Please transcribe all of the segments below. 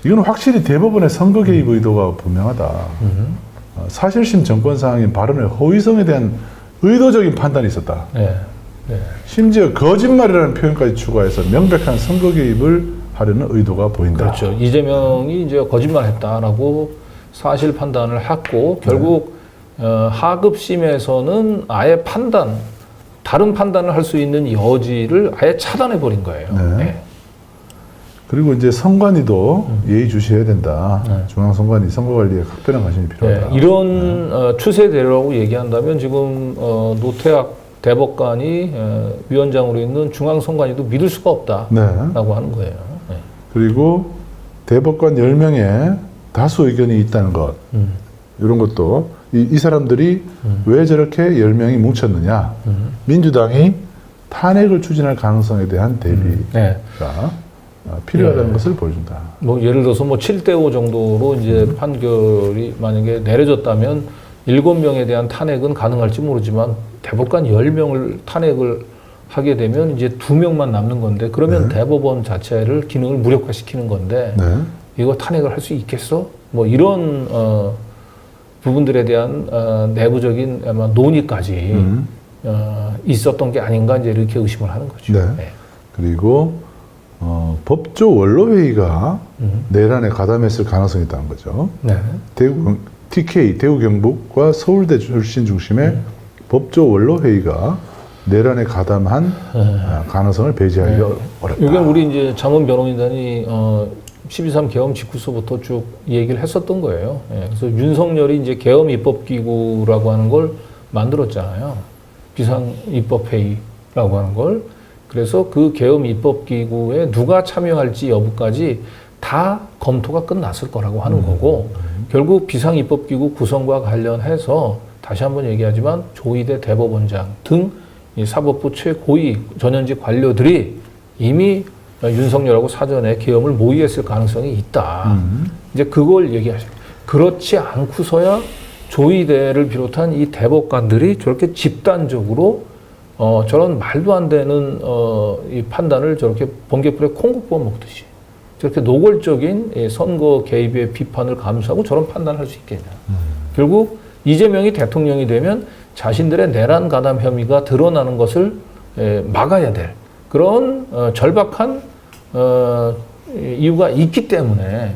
이건 확실히 대법원의 선거 개입 의도가 분명하다. 사실심 정권 상황인 발언의 허위성에 대한 의도적인 판단이 있었다. 네. 네. 심지어 거짓말이라는 표현까지 추가해서 명백한 선거 개입을 하려는 의도가 보인다. 그렇죠. 이재명이 이제 거짓말했다라고 사실 판단을 했고 결국 하급심에서는 아예 다른 판단을 할 수 있는 여지를 아예 차단해 버린 거예요. 네. 네. 그리고 이제 선관위도 예의주시해야 된다. 네. 중앙선관위 선거관리에 각별한 관심이 필요하다. 네. 이런 추세대로라고 얘기한다면 지금 노태학 대법관이 위원장으로 있는 중앙선관위도 믿을 수가 없다라고 네. 하는 거예요. 네. 그리고 대법관 10명의 다수 의견이 있다는 것. 이런 것도 이 사람들이 왜 저렇게 10명이 뭉쳤느냐. 민주당이 탄핵을 추진할 가능성에 대한 대비가 네. 필요하다는 네. 것을 보여준다. 뭐 예를 들어서 뭐 7대5 정도로 이제 판결이 만약에 내려졌다면 7명에 대한 탄핵은 가능할지 모르지만 대법관 10명을 탄핵을 하게 되면 이제 2명만 남는 건데 그러면 네. 대법원 자체를 기능을 무력화시키는 건데 네. 이거 탄핵을 할 수 있겠어? 뭐 이런 부분들에 대한 내부적인 아마 논의까지 있었던 게 아닌가 이제 이렇게 의심을 하는 거죠. 네. 네. 그리고 법조 원로회의가 내란에 가담했을 가능성이 있다는 거죠. 네. TK, 대구경북과 서울대 출신 중심의 법조 원로회의가 내란에 가담한 가능성을 배제하기 어렵다. 이게 우리 이제 잠원 변호인단이 12.3 계엄 직후서부터 쭉 얘기를 했었던 거예요. 예, 그래서 윤석열이 이제 계엄 입법기구라고 하는 걸 만들었잖아요. 비상입법회의라고 하는 걸. 그래서 그 계엄 입법기구에 누가 참여할지 여부까지 다 검토가 끝났을 거라고 하는 거고, 결국 비상입법기구 구성과 관련해서 다시 한번 얘기하지만 조희대 대법원장 등 이 사법부 최고위 전현직 관료들이 이미 윤석열하고 사전에 계엄을 모의했을 가능성이 있다. 이제 그걸 얘기하죠. 그렇지 않고서야 조희대를 비롯한 이 대법관들이 저렇게 집단적으로 저런 말도 안 되는 이 판단을 저렇게 번개불에 콩국 부어 먹듯이 저렇게 노골적인 선거 개입의 비판을 감수하고 저런 판단을 할 수 있겠냐. 결국 이재명이 대통령이 되면 자신들의 내란 가담 혐의가 드러나는 것을 막아야 될 그런 절박한 이유가 있기 때문에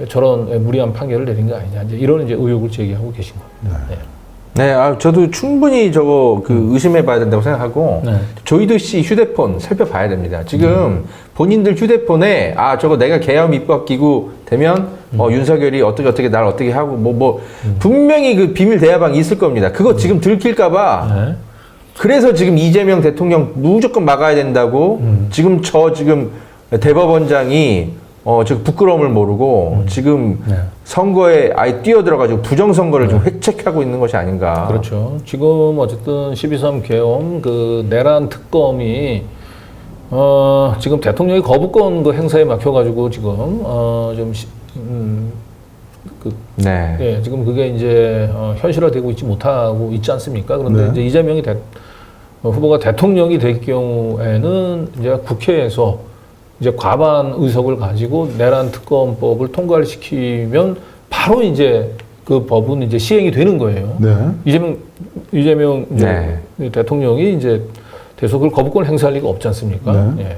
저런 무리한 판결을 내린 거 아니냐. 이제 이런 이제 의혹을 제기하고 계신 겁니다. 네. 네, 저도 충분히 저거 의심해봐야 된다고 생각하고 네. 조희도 씨 휴대폰 살펴봐야 됩니다. 지금 본인들 휴대폰에 저거 내가 계엄 입법기구 되면 윤석열이 어떻게 날 어떻게 하고 분명히 그 비밀 대화방이 있을 겁니다. 그거 지금 들킬까봐. 네. 그래서 지금 이재명 대통령 무조건 막아야 된다고 지금 대법원장이 지금 부끄러움을 모르고 지금 네. 선거에 아예 뛰어들어가지고 부정선거를 좀 획책하고 있는 것이 아닌가. 그렇죠. 지금 어쨌든 12.3 계엄 그 내란 특검이 지금 대통령이 거부권 그 행사에 막혀가지고 지금 네. 예, 지금 그게 이제 현실화되고 있지 못하고 있지 않습니까? 그런데 네. 이제 이재명이 후보가 대통령이 될 경우에는 이제 국회에서 이제 과반 의석을 가지고 내란 특검법을 통과를 시키면 바로 이제 그 법은 이제 시행이 되는 거예요. 네. 이재명 이제 네. 대통령이 이제 대속을 거부권 행사할 리가 없지 않습니까? 네. 예.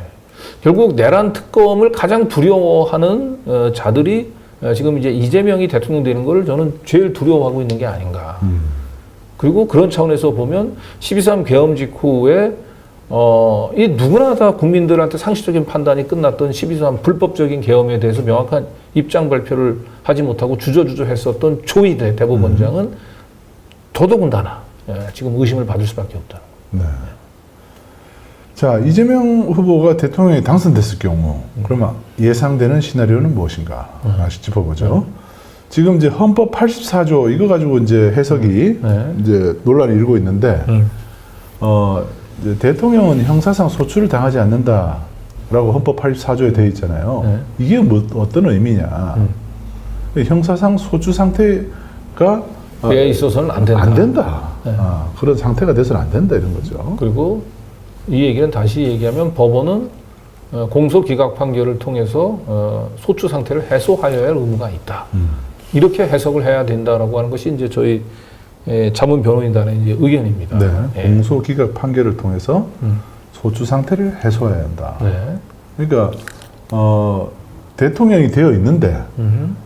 결국 내란 특검을 가장 두려워하는 자들이 지금 이제 이재명이 대통령 되는 걸 저는 제일 두려워하고 있는 게 아닌가. 그리고 그런 차원에서 보면 12.3 계엄 직후에 이 누구나 다 국민들한테 상식적인 판단이 끝났던 12.3 불법적인 계엄에 대해서 명확한 입장 발표를 하지 못하고 주저주저 했었던 조희대 대법원장은 더더군다나 지금 의심을 받을 수밖에 없다. 네. 자, 이재명 후보가 대통령에 당선됐을 경우, 그러면 예상되는 시나리오는 무엇인가? 하나씩 짚어보죠. 지금 이제 헌법 84조 이거 가지고 이제 해석이 이제 논란이 일고 있는데, 이제 대통령은 형사상 소출을 당하지 않는다라고 헌법 84조에 되어 있잖아요. 이게 어떤 의미냐? 형사상 소추 상태가 그에 있어서는 안 된다. 안 된다. 그런 상태가 돼서는 안 된다 이런 거죠. 그리고 이 얘기는 다시 얘기하면 법원은 공소 기각 판결을 통해서 소추 상태를 해소하여야 할 의무가 있다. 이렇게 해석을 해야 된다라고 하는 것이 이제 저희 자문 변호인단의 이제 의견입니다. 네. 예. 공소 기각 판결을 통해서 소추 상태를 해소해야 한다. 네. 그러니까 대통령이 되어 있는데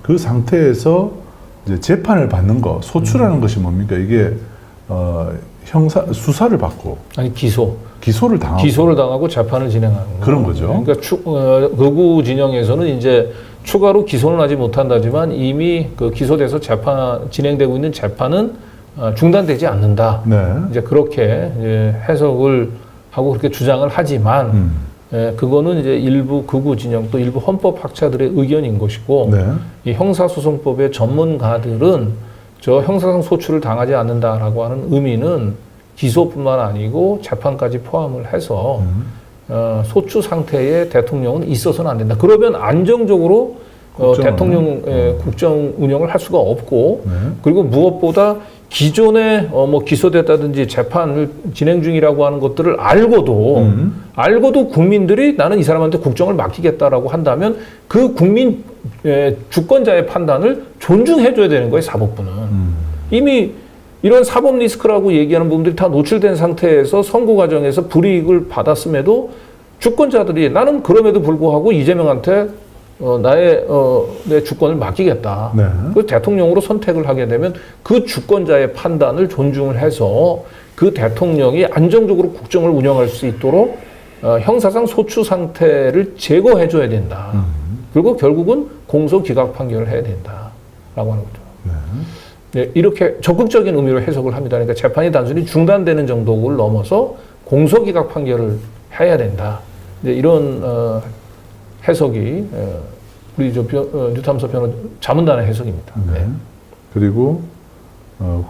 그 상태에서 이제 재판을 받는 거, 소추라는 것이 뭡니까? 이게 형사 수사를 받고 아니 기소를 당하고 기소를 당하고 재판을 진행하는 거. 그런 거죠. 그러니까 극우 진영에서는 이제 추가로 기소는 하지 못한다지만 이미 그 기소돼서 재판 진행되고 있는 재판은 중단되지 않는다. 네. 이제 그렇게 이제 해석을 하고 그렇게 주장을 하지만 그거는 이제 일부 극우 진영 또 일부 헌법학자들의 의견인 것이고 네. 이 형사소송법의 전문가들은 저 형사상 소추를 당하지 않는다라고 하는 의미는 기소뿐만 아니고 재판까지 포함을 해서 소추 상태의 대통령은 있어서는 안 된다. 그러면 안정적으로 대통령 국정 운영을 할 수가 없고 네. 그리고 무엇보다 기존에 뭐 기소됐다든지 재판을 진행 중이라고 하는 것들을 알고도 국민들이 나는 이 사람한테 국정을 맡기겠다라고 한다면 그 국민 주권자의 판단을 존중해줘야 되는 거예요. 사법부는 이미 이런 사법 리스크라고 얘기하는 부분들이 다 노출된 상태에서 선거 과정에서 불이익을 받았음에도 주권자들이 나는 그럼에도 불구하고 이재명한테 내 주권을 맡기겠다. 네. 그 대통령으로 선택을 하게 되면 그 주권자의 판단을 존중을 해서 그 대통령이 안정적으로 국정을 운영할 수 있도록 형사상 소추 상태를 제거해줘야 된다. 그리고 결국은 공소 기각 판결을 해야 된다라고 하는 거죠. 네, 이렇게 적극적인 의미로 해석을 합니다. 그러니까 재판이 단순히 중단되는 정도를 넘어서 공소 기각 판결을 해야 된다. 이제 이런 해석이 우리 뉴탐사 변호 자문단의 해석입니다. 네. 그리고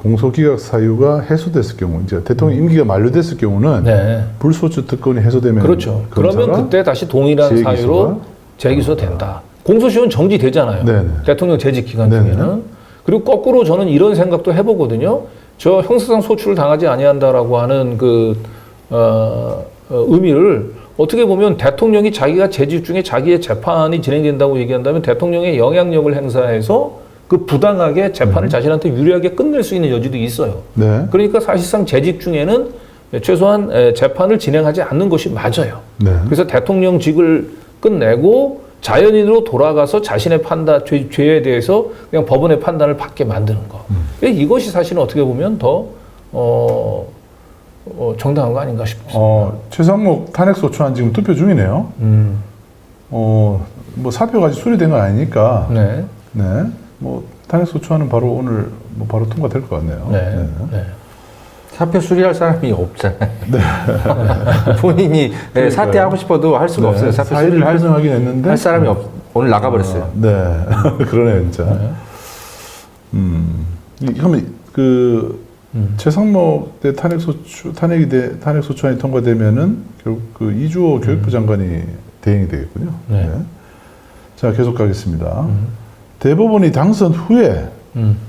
공소기각 사유가 해소됐을 경우, 이제 대통령 임기가 만료됐을 경우는 네. 불소추 특권이 해소되면 그렇죠. 그러면 검사가 그때 다시 동일한 재기소가 사유로 재기소된다. 공소시효는 정지되잖아요. 네네. 대통령 재직 기간 네네. 중에는. 그리고 거꾸로 저는 이런 생각도 해보거든요. 저 형사상 소추를 당하지 아니한다라고 하는 의미를 어떻게 보면 대통령이 자기가 재직 중에 자기의 재판이 진행된다고 얘기한다면 대통령의 영향력을 행사해서 그 부당하게 재판을 자신한테 유리하게 끝낼 수 있는 여지도 있어요. 네. 그러니까 사실상 재직 중에는 최소한 재판을 진행하지 않는 것이 맞아요. 네. 그래서 대통령직을 끝내고 자연인으로 돌아가서 자신의 판단, 죄에 대해서 그냥 법원의 판단을 받게 만드는 거. 이것이 사실은 어떻게 보면 더 정당한 거 아닌가 싶습니다. 최상목 탄핵소추안 지금 투표 중이네요. 뭐 사표가 아직 수리된 건 아니니까. 네. 네. 뭐 탄핵소추안은 바로 오늘 바로 통과될 것 같네요. 네. 네. 사표 수리할 사람이 없잖아요. 본인이 사퇴하고 싶어도 할 수가 없어요. 사표 사의를 수리를 설정하긴 했는데 할 사람이 오늘 나가버렸어요. 네. 그러네요, 진짜. 그러면 최상목 때 탄핵소추안이 통과되면은 결국 그 이주호 교육부 장관이 대행이 되겠군요. 네. 자, 계속 가겠습니다. 대법원이 당선 후에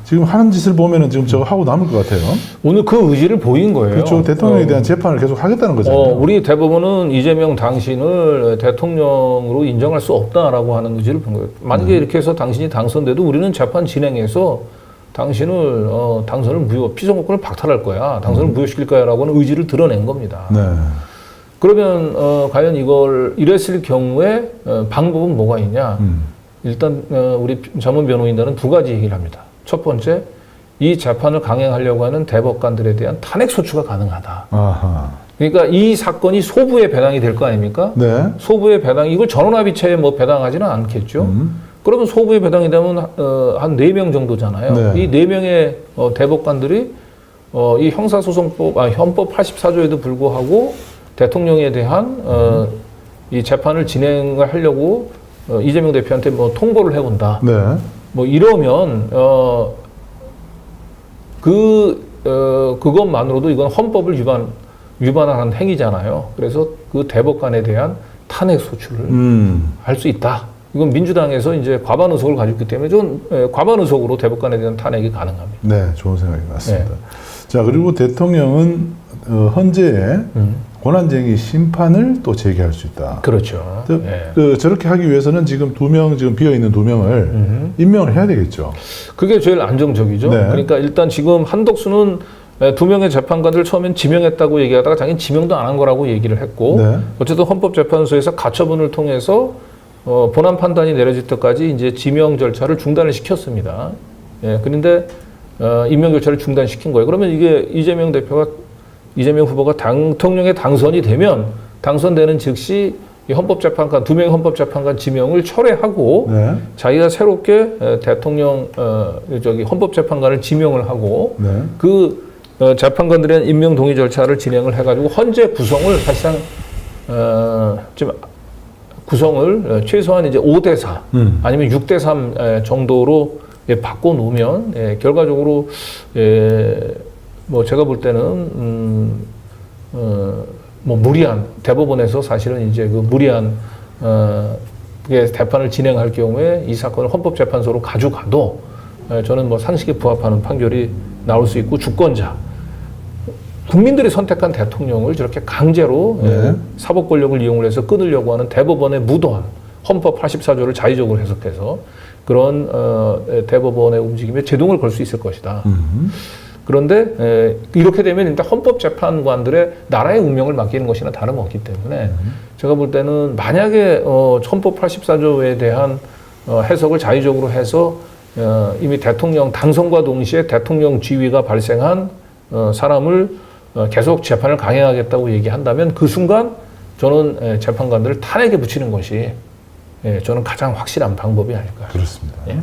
지금 하는 짓을 보면은 지금 저거 하고 남을 것 같아요. 오늘 그 의지를 보인 거예요. 그렇죠. 대통령에 대한 재판을 계속 하겠다는 거잖아요. 우리 대법원은 이재명 당신을 대통령으로 인정할 수 없다라고 하는 의지를 본 거예요. 만약에 이렇게 해서 당신이 당선돼도 우리는 재판 진행해서 당신을 당선을 피선거권을 박탈할 거야. 당선을 무효시킬 거야라고 하는 의지를 드러낸 겁니다. 네. 그러면 과연 이랬을 경우에 방법은 뭐가 있냐? 일단 우리 전문 변호인단은 두 가지 얘기를 합니다. 첫 번째, 이 재판을 강행하려고 하는 대법관들에 대한 탄핵 소추가 가능하다. 아하. 그러니까 이 사건이 소부에 배당이 될 거 아닙니까? 네. 소부에 배당, 이걸 전원합의체에 배당하지는 않겠죠. 그러면 소부에 배당이 되면 한 4명 정도잖아요. 네. 이 4명의 대법관들이 이 형사소송법, 헌법 84조에도 불구하고 대통령에 대한 이 재판을 진행을 하려고 이재명 대표한테 통보를 해온다. 네. 이러면 그것만으로도 이건 헌법을 위반한 행위잖아요. 그래서 그 대법관에 대한 탄핵 소추를 할 수 있다. 이건 민주당에서 이제 과반 의석을 가지고 있기 때문에 좀 과반 의석으로 대법관에 대한 탄핵이 가능합니다. 네, 좋은 생각이 맞습니다. 네. 자, 그리고 대통령은 헌재에 권한쟁의 심판을 또 제기할 수 있다. 그렇죠. 그, 예. 저렇게 하기 위해서는 지금 지금 비어 있는 2명을 임명을 해야 되겠죠. 그게 제일 안정적이죠. 네. 그러니까 일단 지금 한덕수는 2명의 재판관들 처음엔 지명했다고 얘기하다가 자기는 지명도 안 한 거라고 얘기를 했고 네. 어쨌든 헌법재판소에서 가처분을 통해서 본안 판단이 내려질 때까지 이제 지명 절차를 중단을 시켰습니다. 예, 그런데 임명 절차를 중단시킨 거예요. 그러면 이게 이재명 후보가 대통령에 당선이 되면 당선되는 즉시 이 헌법재판관 2명의 헌법재판관 지명을 철회하고 네. 자기가 새롭게 대통령 헌법재판관을 지명을 하고 네. 그 재판관들의 임명 동의 절차를 진행을 해가지고 헌재 구성을 사실상 좀 구성을 최소한 이제 5대4 아니면 6대3 정도로 바꿔 놓으면 결과적으로 뭐 제가 볼 때는 뭐 무리한 대법원에서 사실은 이제 그 무리한 재판을 진행할 경우에 이 사건을 헌법재판소로 가져가도 저는 뭐 상식에 부합하는 판결이 나올 수 있고 주권자 국민들이 선택한 대통령을 저렇게 강제로 네. 사법 권력을 이용을 해서 끊으려고 하는 대법원의 무도한 헌법 84조를 자의적으로 해석해서 그런 대법원의 움직임에 제동을 걸 수 있을 것이다. 그런데 이렇게 되면 일단 헌법재판관들의 나라의 운명을 맡기는 것이나 다름없기 때문에 제가 볼 때는 만약에 헌법 84조에 대한 해석을 자의적으로 해서 이미 대통령 당선과 동시에 대통령 지위가 발생한 사람을 계속 재판을 강행하겠다고 얘기한다면 그 순간 저는 재판관들을 탄핵에 붙이는 것이 저는 가장 확실한 방법이 아닐까. 그렇습니다. 예.